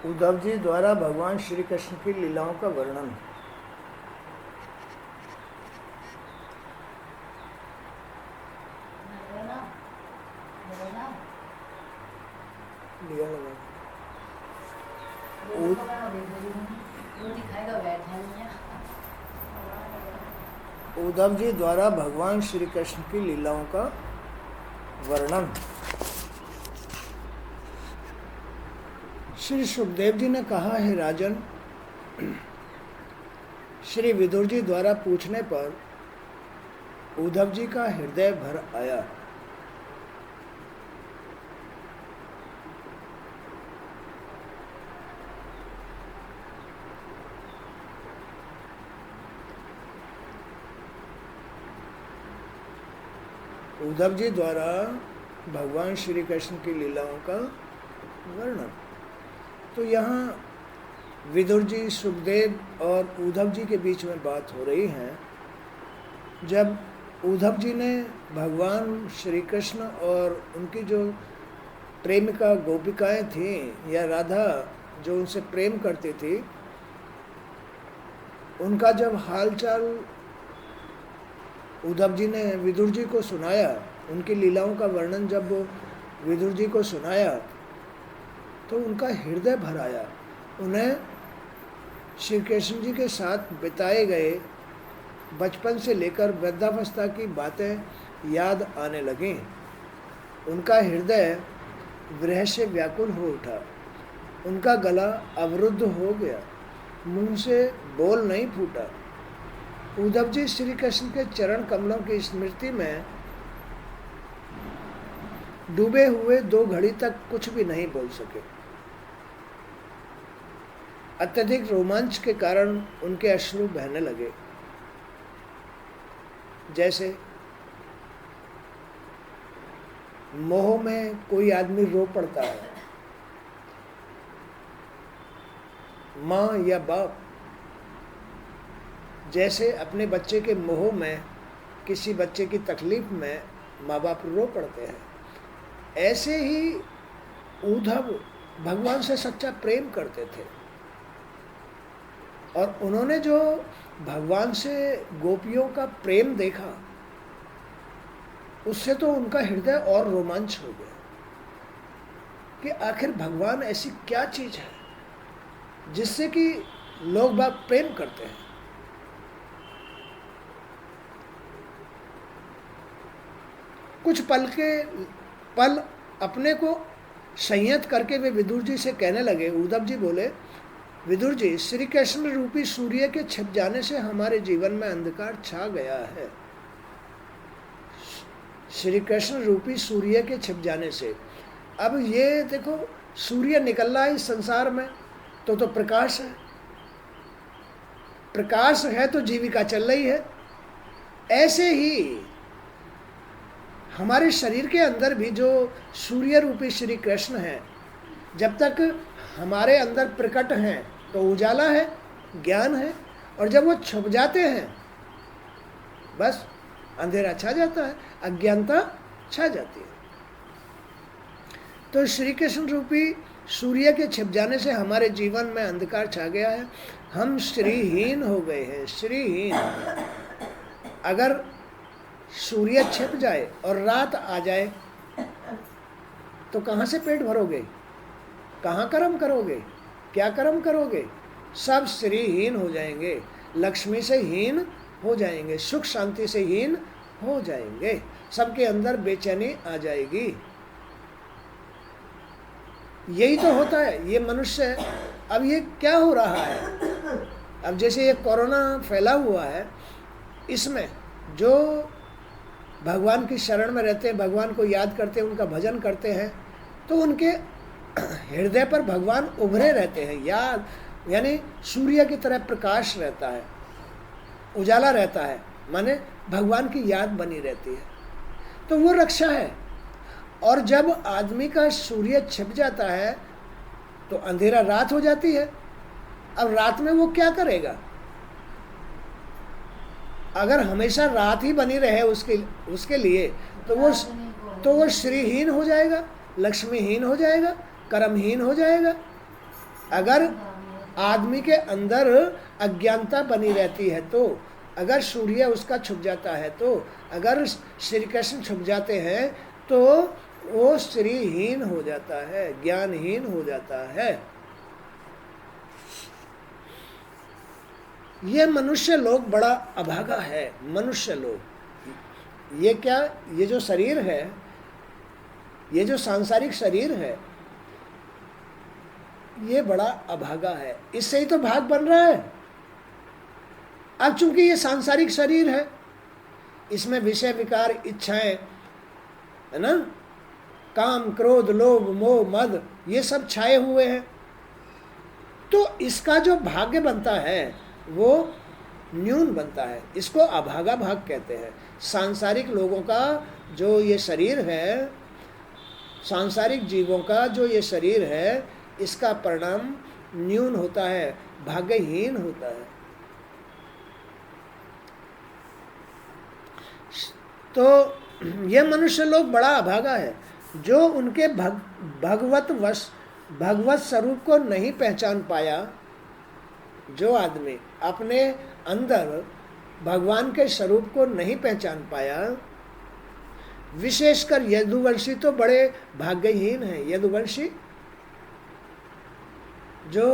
उद्धव जी द्वारा भगवान श्री कृष्ण की लीलाओं का वर्णन। लिया लगा उद्धव जी द्वारा भगवान श्री कृष्ण की लीलाओं का वर्णन। श्री सुखदेव जी ने कहा है, राजन, श्री विदुर जी द्वारा पूछने पर उद्धव जी का हृदय भर आया। उद्धव जी द्वारा भगवान श्री कृष्ण की लीलाओं का वर्णन। तो यहाँ विदुर जी, सुखदेव और उद्धव जी के बीच में बात हो रही है। जब उद्धव जी ने भगवान श्री कृष्ण और उनकी जो प्रेमिका गोपिकाएं थीं या राधा जो उनसे प्रेम करती थी, उनका जब हालचाल उद्धव जी ने विदुर जी को सुनाया, उनकी लीलाओं का वर्णन जब विदुर जी को सुनाया तो उनका हृदय भर आया। उन्हें श्री कृष्ण जी के साथ बिताए गए बचपन से लेकर वृद्धावस्था की बातें याद आने लगीं। उनका हृदय विरह से व्याकुल हो उठा। उनका गला अवरुद्ध हो गया, मुंह से बोल नहीं फूटा। उद्धव जी श्री कृष्ण के चरण कमलों की स्मृति में डूबे हुए 2 घड़ी तक कुछ भी नहीं बोल सके। अत्यधिक रोमांच के कारण उनके अश्रु बहने लगे। जैसे मोह में कोई आदमी रो पड़ता है, माँ या बाप जैसे अपने बच्चे के मोह में, किसी बच्चे की तकलीफ में माँ बाप रो पड़ते हैं, ऐसे ही उद्धव भगवान से सच्चा प्रेम करते थे। और उन्होंने जो भगवान से गोपियों का प्रेम देखा, उससे तो उनका हृदय और रोमांच हो गया कि आखिर भगवान ऐसी क्या चीज है जिससे कि लोग बाग प्रेम करते हैं। कुछ पल अपने को संयत करके वे विदुर जी से कहने लगे। उद्धव जी बोले, विदुर जी, श्री कृष्ण रूपी सूर्य के छिप जाने से हमारे जीवन में अंधकार छा गया है। श्री कृष्ण रूपी सूर्य के छिप जाने से, अब ये देखो, सूर्य निकल रहा है इस संसार में तो प्रकाश है। प्रकाश है तो जीविका चल रही है। ऐसे ही हमारे शरीर के अंदर भी जो सूर्य रूपी श्री कृष्ण है, जब तक हमारे अंदर प्रकट हैं तो उजाला है, ज्ञान है, और जब वो छुप जाते हैं बस अंधेरा छा जाता है, अज्ञानता छा जाती है। तो श्री कृष्ण रूपी सूर्य के छिप जाने से हमारे जीवन में अंधकार छा गया है। हम श्रीहीन हो गए हैं, श्रीहीन। अगर सूर्य छिप जाए और रात आ जाए तो कहाँ से पेट भरोगे, कहाँ कर्म करोगे, क्या कर्म करोगे? सब श्रीहीन हो जाएंगे, लक्ष्मी से हीन हो जाएंगे, सुख शांति से हीन हो जाएंगे, सबके अंदर बेचैनी आ जाएगी। यही तो होता है, ये मनुष्य है। अब ये क्या हो रहा है, अब जैसे ये कोरोना फैला हुआ है, इसमें जो भगवान की शरण में रहते हैं, भगवान को याद करते हैं, उनका भजन करते हैं, तो उनके हृदय पर भगवान उभरे रहते हैं। याद यानी सूर्य की तरह प्रकाश रहता है, उजाला रहता है, माने भगवान की याद बनी रहती है, तो वो रक्षा है। और जब आदमी का सूर्य छिप जाता है तो अंधेरा रात हो जाती है। अब रात में वो क्या करेगा? अगर हमेशा रात ही बनी रहे उसके लिए तो वो श्रीहीन हो जाएगा, लक्ष्मीहीन हो जाएगा, कर्महीन हो जाएगा। अगर आदमी के अंदर अज्ञानता बनी रहती है तो, अगर सूर्य उसका छुप जाता है तो, अगर श्री कृष्ण छुप जाते हैं तो वो श्रीहीन हो जाता है, ज्ञानहीन हो जाता है। ये मनुष्य लोग बड़ा अभागा है। मनुष्य लोग, ये क्या, ये जो शरीर है, ये जो सांसारिक शरीर है, ये बड़ा अभागा है। इससे ही तो भाग बन रहा है। अब चूंकि ये सांसारिक शरीर है, इसमें विषय विकार इच्छाएं, है ना, काम क्रोध लोभ मोह मद, ये सब छाए हुए हैं, तो इसका जो भाग्य बनता है वो न्यून बनता है। इसको अभागा भाग कहते हैं। सांसारिक लोगों का जो ये शरीर है, सांसारिक जीवों का जो ये शरीर है, इसका परिणाम न्यून होता है, भाग्यहीन होता है। तो ये मनुष्य लोग बड़ा अभागा है, जो उनके भगवत स्वरूप को नहीं पहचान पाया। जो आदमी अपने अंदर भगवान के स्वरूप को नहीं पहचान पाया, विशेषकर यदुवंशी तो बड़े भाग्यहीन हैं। यदुवंशी जो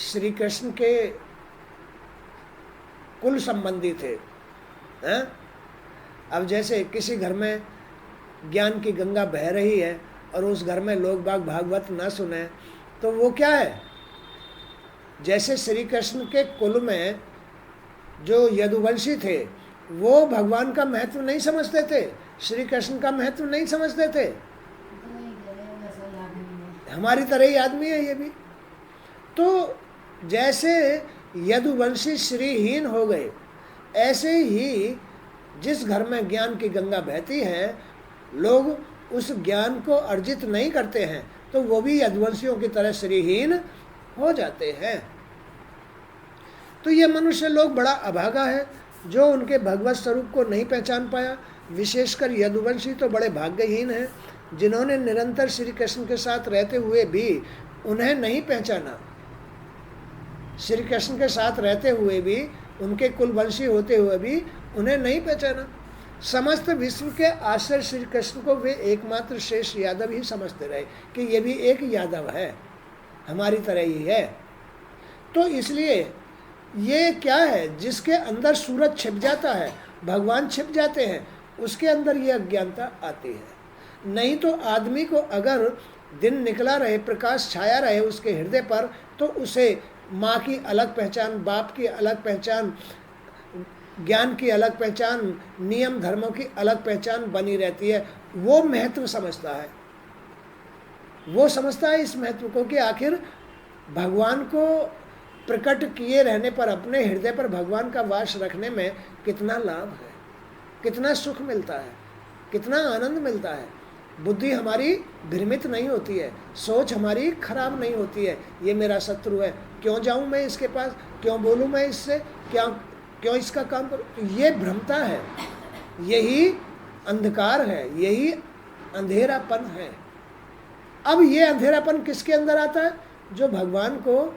श्री कृष्ण के कुल संबंधी थे, हैं? अब जैसे किसी घर में ज्ञान की गंगा बह रही है और उस घर में लोग बाग भागवत न सुने, तो वो क्या है, जैसे श्री कृष्ण के कुल में जो यदुवंशी थे वो भगवान का महत्व नहीं समझते थे, श्री कृष्ण का महत्व नहीं समझते थे। हमारी तरह ही आदमी है ये भी। तो जैसे यदुवंशी श्रीहीन हो गए, ऐसे ही जिस घर में ज्ञान की गंगा बहती है, लोग उस ज्ञान को अर्जित नहीं करते हैं, तो वो भी यदुवंशियों की तरह श्रीहीन हो जाते हैं। तो ये मनुष्य लोग बड़ा अभागा है, जो उनके भगवत स्वरूप को नहीं पहचान पाया। विशेषकर यदुवंशी तो बड़े भाग्यहीन हैं, जिन्होंने निरंतर श्री कृष्ण के साथ रहते हुए भी उन्हें नहीं पहचाना। श्री कृष्ण के साथ रहते हुए भी, उनके कुलवंशी होते हुए भी उन्हें नहीं पहचाना। समस्त विश्व के आश्रय श्री कृष्ण को वे एकमात्र शेष यादव ही समझते रहे कि ये भी एक यादव है, हमारी तरह ही है। तो इसलिए ये क्या है, जिसके अंदर सूरज छिप जाता है, भगवान छिप जाते हैं, उसके अंदर ये अज्ञानता आती है। नहीं तो आदमी को अगर दिन निकला रहे, प्रकाश छाया रहे उसके हृदय पर, तो उसे माँ की अलग पहचान, बाप की अलग पहचान, ज्ञान की अलग पहचान, नियम धर्मों की अलग पहचान बनी रहती है। वो महत्व समझता है, वो समझता है इस महत्व को कि आखिर भगवान को प्रकट किए रहने पर, अपने हृदय पर भगवान का वास रखने में कितना लाभ है, कितना सुख मिलता है, कितना आनंद मिलता है। बुद्धि हमारी भ्रमित नहीं होती है, सोच हमारी खराब नहीं होती है, ये मेरा शत्रु है, क्यों जाऊं मैं इसके पास, क्यों बोलूं मैं इससे, क्यों इसका काम करूं। तो ये भ्रमता है, यही अंधकार है, यही अंधेरापन है। अब ये अंधेरापन किसके अंदर आता है? जो भगवान को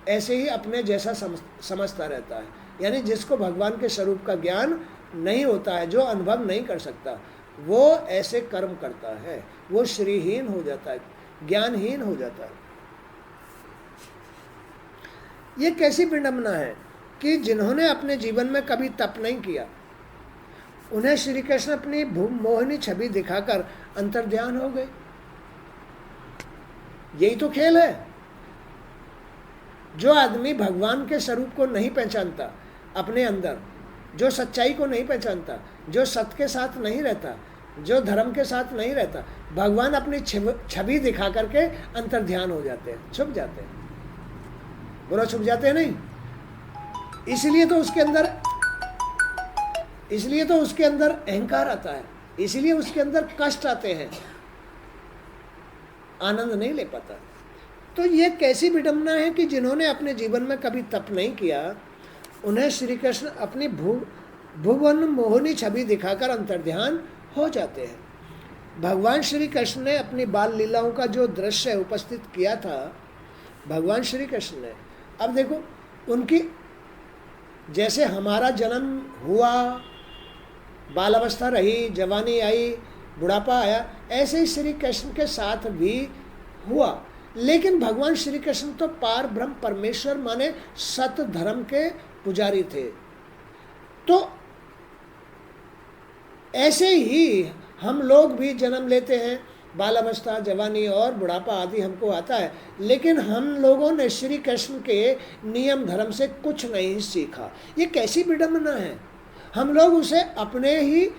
ऐसे ही अपने जैसा समझता रहता है, यानी जिसको भगवान के स्वरूप का ज्ञान नहीं होता है, जो अनुभव नहीं कर सकता, वो ऐसे कर्म करता है, वो श्रीहीन हो जाता है, ज्ञानहीन हो जाता है। ये कैसी विडंबना है कि जिन्होंने अपने जीवन में कभी तप नहीं किया, उन्हें श्री कृष्ण अपनी मोहिनी छवि दिखाकर अंतर्ध्यान हो गए। यही तो खेल है। जो आदमी भगवान के स्वरूप को नहीं पहचानता अपने अंदर, जो सच्चाई को नहीं पहचानता, जो सत्य के साथ नहीं रहता, जो धर्म के साथ नहीं रहता, भगवान अपनी छवि दिखा करके अंतर्ध्यान हो जाते हैं, छुप जाते हैं। बोलो छुप जाते हैं नहीं? इसलिए तो उसके अंदर अहंकार आता है, इसलिए उसके अंदर कष्ट आते हैं, आनंद नहीं ले पाता। तो ये कैसी विडंबना है कि जिन्होंने अपने जीवन में कभी तप नहीं किया, उन्हें श्री कृष्ण अपनी भुवन मोहिनी छवि दिखाकर अंतर्ध्यान हो जाते हैं। भगवान श्री कृष्ण ने अपनी बाल लीलाओं का जो दृश्य उपस्थित किया था, भगवान श्री कृष्ण ने, अब देखो उनकी, जैसे हमारा जन्म हुआ, बाल अवस्था रही, जवानी आई, बुढ़ापा आया, ऐसे ही श्री कृष्ण के साथ भी हुआ। लेकिन भगवान श्री कृष्ण तो पार ब्रह्म परमेश्वर माने सत धर्म के पुजारी थे। तो ऐसे ही हम लोग भी जन्म लेते हैं, बाल अवस्था, जवानी और बुढ़ापा आदि हमको आता है, लेकिन हम लोगों ने श्री कृष्ण के नियम धर्म से कुछ नहीं सीखा। ये कैसी विडंबना है। हम लोग उसे अपने ही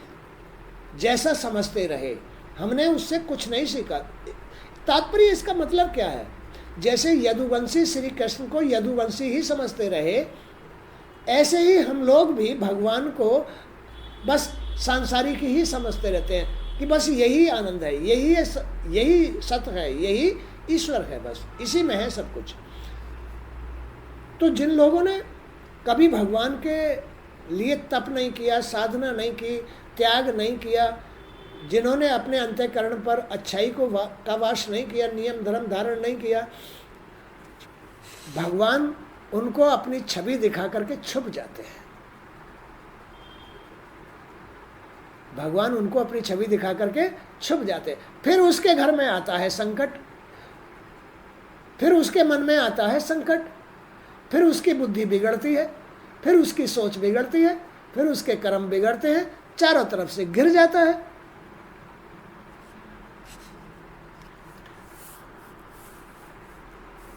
जैसा समझते रहे, हमने उससे कुछ नहीं सीखा। तात्पर्य इसका मतलब क्या है? जैसे यदुवंशी श्री कृष्ण को यदुवंशी ही समझते रहे, ऐसे ही हम लोग भी भगवान को बस सांसारिक ही समझते रहते हैं कि बस यही आनंद है, यही सत्य है, यही ईश्वर है, बस इसी में है सब कुछ। तो जिन लोगों ने कभी भगवान के लिए तप नहीं किया, साधना नहीं की, त्याग नहीं किया, जिन्होंने अपने अंतःकरण पर अच्छाई का वास नहीं किया, नियम धर्म धारण नहीं किया, भगवान उनको अपनी छवि दिखा करके छुप जाते हैं। भगवान उनको अपनी छवि दिखा करके छुप जाते हैं। फिर उसके घर में आता है संकट, फिर उसके मन में आता है संकट, फिर उसकी बुद्धि बिगड़ती है, फिर उसकी सोच बिगड़ती है, फिर उसके कर्म बिगड़ते हैं, चारों तरफ से गिर जाता है।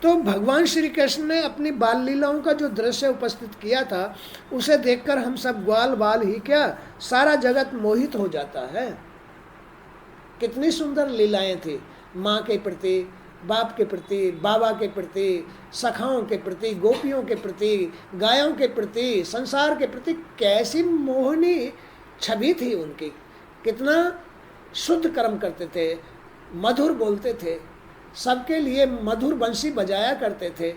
तो भगवान श्री कृष्ण ने अपनी बाल लीलाओं का जो दृश्य उपस्थित किया था, उसे देखकर हम सब ग्वाल बाल ही क्या, सारा जगत मोहित हो जाता है। कितनी सुंदर लीलाएं थी, माँ के प्रति, बाप के प्रति, बाबा के प्रति, सखाओं के प्रति, गोपियों के प्रति, गायों के प्रति, संसार के प्रति, कैसी मोहनी छवि थी उनकी। कितना शुद्ध कर्म करते थे, मधुर बोलते थे, सबके लिए मधुर बंसी बजाया करते थे,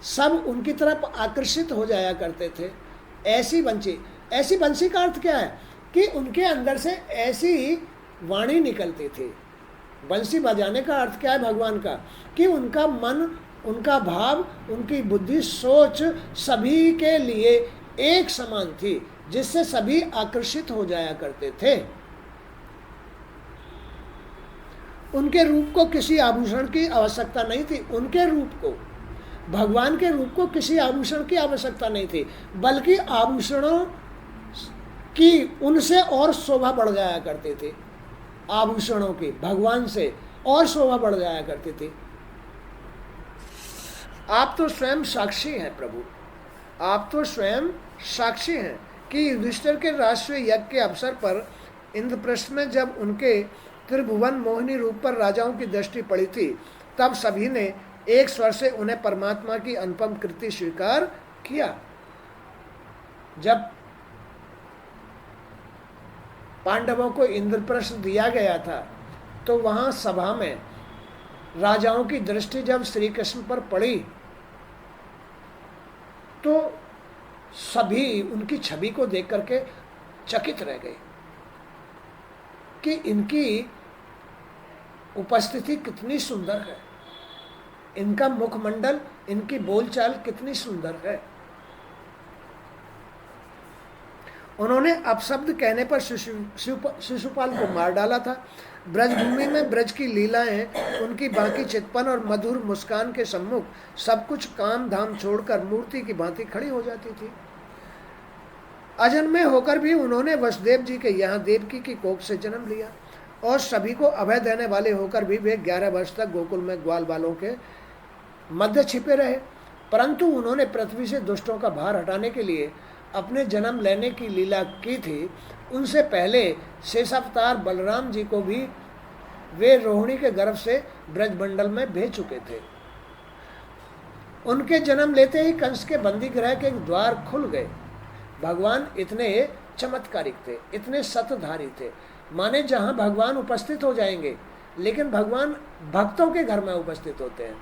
सब उनकी तरफ आकर्षित हो जाया करते थे। ऐसी बंसी का अर्थ क्या है कि उनके अंदर से ऐसी वाणी निकलती थी। बंसी बजाने का अर्थ क्या है भगवान का, कि उनका मन, उनका भाव, उनकी बुद्धि, सोच सभी के लिए एक समान थी, जिससे सभी आकर्षित हो जाया करते थे। उनके रूप को किसी आभूषण की आवश्यकता नहीं थी। उनके रूप को, भगवान के रूप को किसी आभूषण की आवश्यकता नहीं थी, बल्कि आभूषणों की उनसे और शोभा बढ़ जाया करती थी। आभूषणों की भगवान से और शोभा बढ़ जाया करती थी। आप तो स्वयं साक्षी हैं प्रभु, आप तो स्वयं साक्षी हैं कि युधिष्ठिर के राष्ट्रीय यज्ञ के अवसर पर इंद्रप्रस्थ में जब उनके त्रिभुवन मोहिनी रूप पर राजाओं की दृष्टि पड़ी थी, तब सभी ने एक स्वर से उन्हें परमात्मा की अनुपम कृति स्वीकार किया। जब पांडवों को इंद्रप्रस्थ दिया गया था, तो वहां सभा में राजाओं की दृष्टि जब श्री कृष्ण पर पड़ी, तो सभी उनकी छवि को देख करके चकित रह गए कि इनकी उपस्थिति कितनी सुंदर है, इनका मुखमंडल, इनकी बोलचाल कितनी सुंदर है। उन्होंने अपशब्द कहने पर शिशुपाल को मार डाला था। ब्रजभूमि में ब्रज की लीलाएं, उनकी बाकी चितपन और मधुर मुस्कान के सम्मुख सब कुछ काम धाम छोड़कर मूर्ति की भांति खड़ी हो जाती थी। अजन्मे होकर भी उन्होंने वसुदेव जी के यहाँ देवकी की कोख से जन्म लिया, और सभी को अभय देने वाले होकर भी वे 11 वर्ष तक गोकुल में ग्वाल बालों के मध्य छिपे रहे। परंतु उन्होंने पृथ्वी से दुष्टों का भार हटाने के लिए अपने जन्म लेने की लीला की थी। उनसे पहले शेषावतार बलराम जी को भी वे रोहिणी के गर्भ से ब्रजमंडल में भेज चुके थे। उनके जन्म लेते ही कंस के बंदी गृह के द्वार खुल गए। भगवान इतने चमत्कारिक थे, इतने सतधारी थे, माने जहाँ भगवान उपस्थित हो जाएंगे। लेकिन भगवान भक्तों के घर में उपस्थित होते हैं,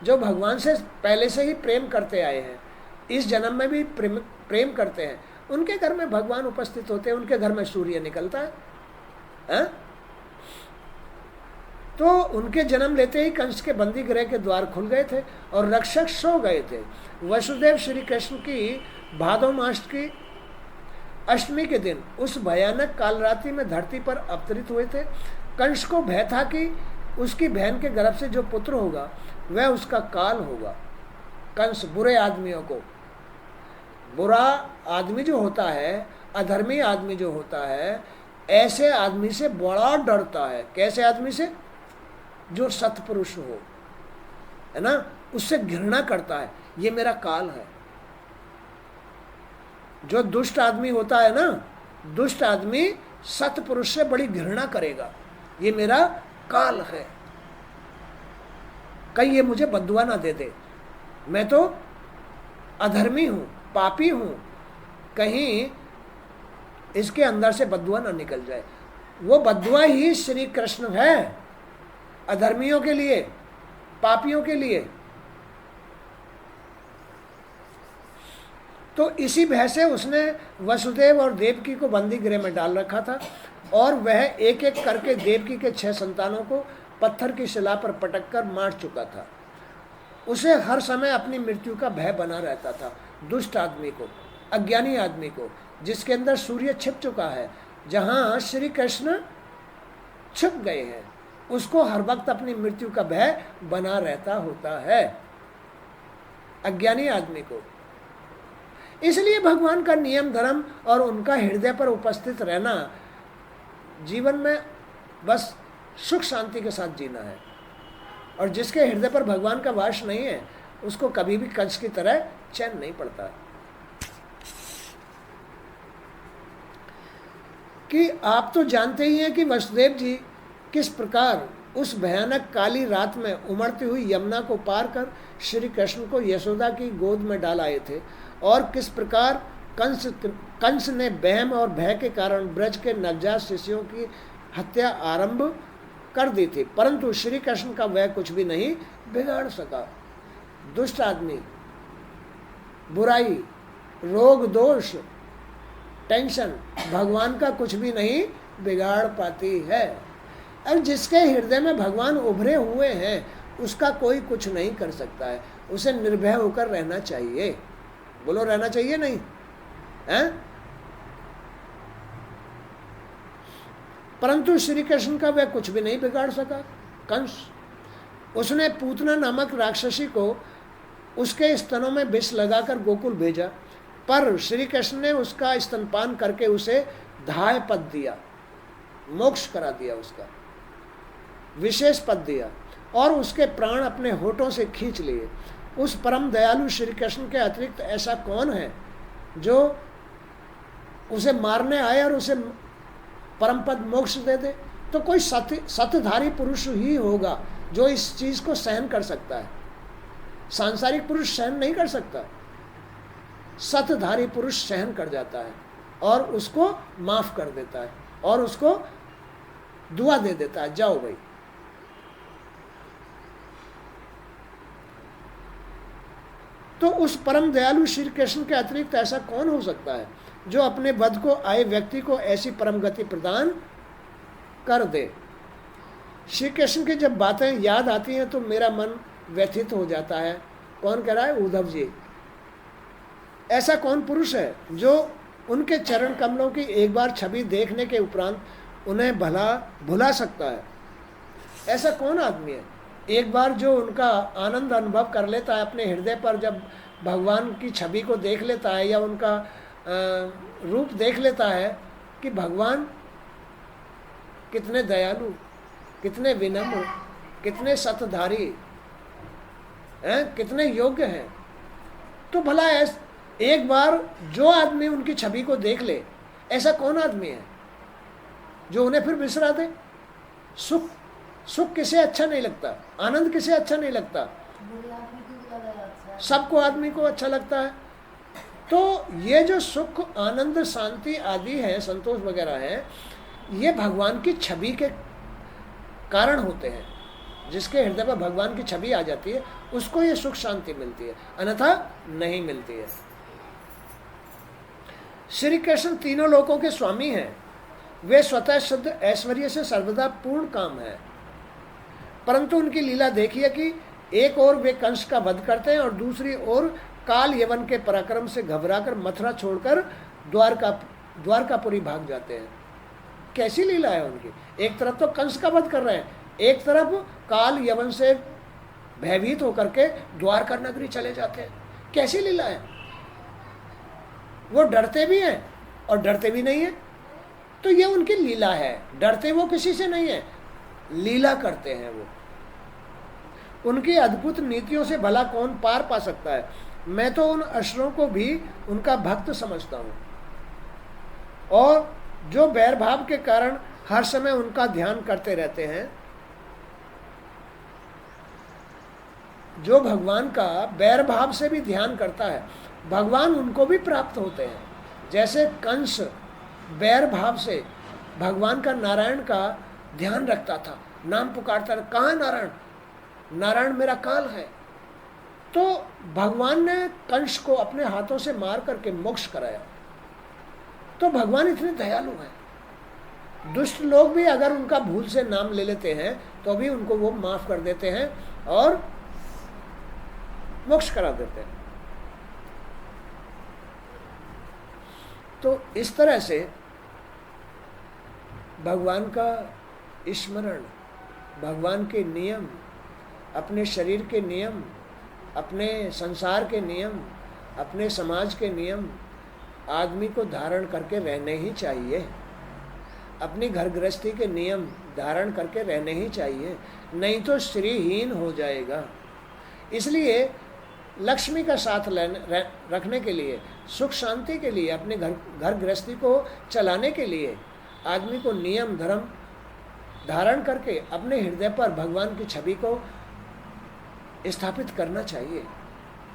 जो भगवान से पहले से ही प्रेम करते आए हैं, इस जन्म में भी प्रेम करते हैं, उनके घर में भगवान उपस्थित होते हैं। उनके घर में सूर्य निकलता है, तो उनके जन्म लेते ही कंस के बंदी गृह के द्वार खुल गए थे और रक्षक सो गए थे। वसुदेव श्री कृष्ण की भादो मास की अष्टमी के दिन उस भयानक कालरात्रि में धरती पर अवतरित हुए थे। कंस को भय था कि उसकी बहन के गर्भ से जो पुत्र होगा वह उसका काल होगा। कंस बुरे आदमियों को, बुरा आदमी जो होता है, अधर्मी आदमी जो होता है, ऐसे आदमी से बड़ा डरता है। कैसे आदमी से? जो सत्पुरुष हो, है ना, उससे घृणा करता है, ये मेरा काल है। जो दुष्ट आदमी होता है ना, दुष्ट आदमी सत्पुरुष से बड़ी घृणा करेगा, ये मेरा काल है, कहीं ये मुझे बद्दुआ ना दे दे, मैं तो अधर्मी हूं, पापी हूं, कहीं इसके अंदर से बद्दुआ ना निकल जाए। वो बद्दुआ ही श्री कृष्ण है अधर्मियों के लिए, पापियों के लिए। तो इसी भय से उसने वसुदेव और देवकी को बंदी गृह में डाल रखा था और वह एक एक करके देवकी के 6 संतानों को पत्थर की शिला पर पटक कर मार चुका था। उसे हर समय अपनी मृत्यु का भय बना रहता था। दुष्ट आदमी को, अज्ञानी आदमी को, जिसके अंदर सूर्य छिप चुका है, जहाँ श्री कृष्ण छिप गए हैं, उसको हर वक्त अपनी मृत्यु का भय बना रहता होता है, अज्ञानी आदमी को। इसलिए भगवान का नियम धर्म और उनका हृदय पर उपस्थित रहना, जीवन में बस सुख शांति के साथ जीना है। और जिसके हृदय पर भगवान का वास नहीं है, उसको कभी भी कंस की तरह चैन नहीं पड़ता। कि आप तो जानते ही हैं कि वसुदेव जी किस प्रकार उस भयानक काली रात में उमड़ती हुई यमुना को पार कर श्री कृष्ण को यशोदा की गोद में डाल आए थे और किस प्रकार कंस ने वहम और भय के कारण ब्रज के नवजात शिशुओं की हत्या आरंभ कर दी थी, परंतु श्री कृष्ण का वह कुछ भी नहीं बिगाड़ सका। दुष्ट आदमी, बुराई, रोग दोष, टेंशन भगवान का कुछ भी नहीं बिगाड़ पाती है। और जिसके हृदय में भगवान उभरे हुए हैं, उसका कोई कुछ नहीं कर सकता है। उसे निर्भय होकर रहना चाहिए। बोलो, रहना चाहिए नहीं है? परंतु श्री कृष्ण का वह कुछ भी नहीं बिगाड़ सका। कंस, उसने पूतना नामक राक्षसी को उसके स्तनों में विष लगाकर गोकुल भेजा, पर श्री कृष्ण ने उसका स्तनपान करके उसे धाय पद दिया, मोक्ष करा दिया, उसका विशेष पद दिया और उसके प्राण अपने होठों से खींच लिए। उस परम दयालु श्री कृष्ण के अतिरिक्त ऐसा कौन है जो उसे मारने आए और उसे परम पद मोक्ष दे दे? तो कोई सतधारी पुरुष ही होगा जो इस चीज को सहन कर सकता है। सांसारिक पुरुष सहन नहीं कर सकता, सतधारी पुरुष सहन कर जाता है और उसको माफ कर देता है और उसको दुआ दे देता है, जाओ भाई। तो उस परम दयालु श्री कृष्ण के अतिरिक्त ऐसा कौन हो सकता है जो अपने वध को आए व्यक्ति को ऐसी परम गति प्रदान कर दे? श्री कृष्ण की जब बातें याद आती हैं तो मेरा मन व्यथित हो जाता है। कौन कह रहा है? उद्धव जी। ऐसा कौन पुरुष है जो उनके चरण कमलों की एक बार छवि देखने के उपरांत उन्हें भला भुला सकता है? ऐसा कौन आदमी है? एक बार जो उनका आनंद अनुभव कर लेता है अपने हृदय पर, जब भगवान की छवि को देख लेता है या उनका रूप देख लेता है कि भगवान कितने दयालु, कितने विनम्र, कितने सतधारी हैं, कितने योग्य हैं, तो भला एक बार जो आदमी उनकी छवि को देख ले, ऐसा कौन आदमी है जो उन्हें फिर बिसरा दे? सुख किसे अच्छा नहीं लगता? आनंद किसे अच्छा नहीं लगता? सबको आदमी को अच्छा लगता है। तो ये जो सुख, आनंद, शांति आदि है, संतोष वगैरह है, ये भगवान की छवि के कारण होते हैं। जिसके हृदय पर भगवान की छवि आ जाती है उसको ये सुख शांति मिलती है, अन्यथा नहीं मिलती है। श्री कृष्ण तीनों लोकों के स्वामी हैं। वे स्वतः शुद्ध ऐश्वर्य से सर्वदा पूर्ण काम है। परंतु उनकी लीला देखिए कि एक और वे कंस का वध करते हैं और दूसरी ओर काल यवन के पराक्रम से घबराकर मथुरा छोड़कर द्वारकापुरी भाग जाते हैं। कैसी लीला है उनकी, एक तरफ तो कंस का वध कर रहे हैं, एक तरफ काल यवन से भयभीत होकर के द्वारका नगरी चले जाते हैं। कैसी लीला है, वो डरते भी हैं और डरते भी नहीं है। तो ये उनकी लीला है, डरते वो किसी से नहीं है, लीला करते हैं वो। उनकी अद्भुत नीतियों से भला कौन पार पा सकता है। मैं तो उन असुरों को भी उनका भक्त समझता हूँ, और जो बैर भाव के कारण हर समय उनका ध्यान करते रहते हैं, जो भगवान का बैर भाव से भी ध्यान करता है, भगवान उनको भी प्राप्त होते हैं। जैसे कंस बैर भाव से भगवान का, नारायण का ध्यान रखता था, नाम पुकारता था, कहाँ नारायण, नारायण मेरा काल है। तो भगवान ने कंस को अपने हाथों से मार करके मोक्ष कराया। तो भगवान इतने दयालु हैं, दुष्ट लोग भी अगर उनका भूल से नाम ले लेते हैं तो भी उनको वो माफ कर देते हैं और मोक्ष करा देते हैं। तो इस तरह से भगवान का स्मरण, भगवान के नियम, अपने शरीर के नियम, अपने संसार के नियम, अपने समाज के नियम आदमी को धारण करके रहने ही चाहिए। अपनी घर गृहस्थी के नियम धारण करके रहने ही चाहिए, नहीं तो श्रीहीन हो जाएगा। इसलिए लक्ष्मी का साथ रखने के लिए, सुख शांति के लिए, अपने घर गृहस्थी को चलाने के लिए आदमी को नियम धर्म धारण करके अपने हृदय पर भगवान की छवि को स्थापित करना चाहिए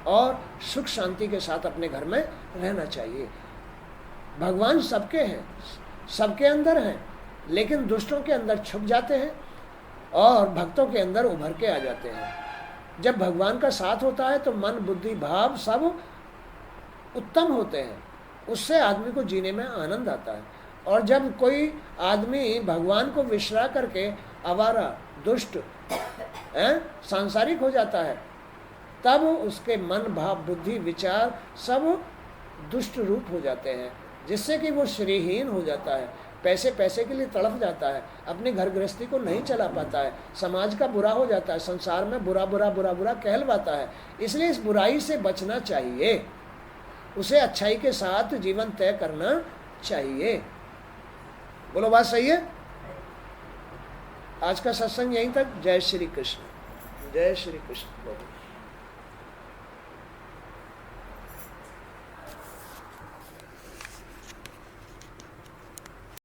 और सुख शांति के साथ अपने घर में रहना चाहिए। भगवान सबके हैं, सबके अंदर हैं, लेकिन दुष्टों के अंदर छुप जाते हैं और भक्तों के अंदर उभर के आ जाते हैं। जब भगवान का साथ होता है तो मन बुद्धि भाव सब उत्तम होते हैं, उससे आदमी को जीने में आनंद आता है। और जब कोई आदमी भगवान को विसरा करके आवारा, दुष्ट, सांसारिक हो जाता है, तब उसके मन भाव बुद्धि विचार सब दुष्ट रूप हो जाते हैं, जिससे कि वो श्रीहीन हो जाता है, पैसे पैसे के लिए तड़प जाता है, अपनी घर गृहस्थी को नहीं चला पाता है, समाज का बुरा हो जाता है, संसार में बुरा बुरा बुरा बुरा कहलवाता है। इसलिए इस बुराई से बचना चाहिए, उसे अच्छाई के साथ जीवन तय करना चाहिए। बोलो बात सही है। आज का सत्संग यहीं तक। जय श्री कृष्ण, जय श्री कृष्ण।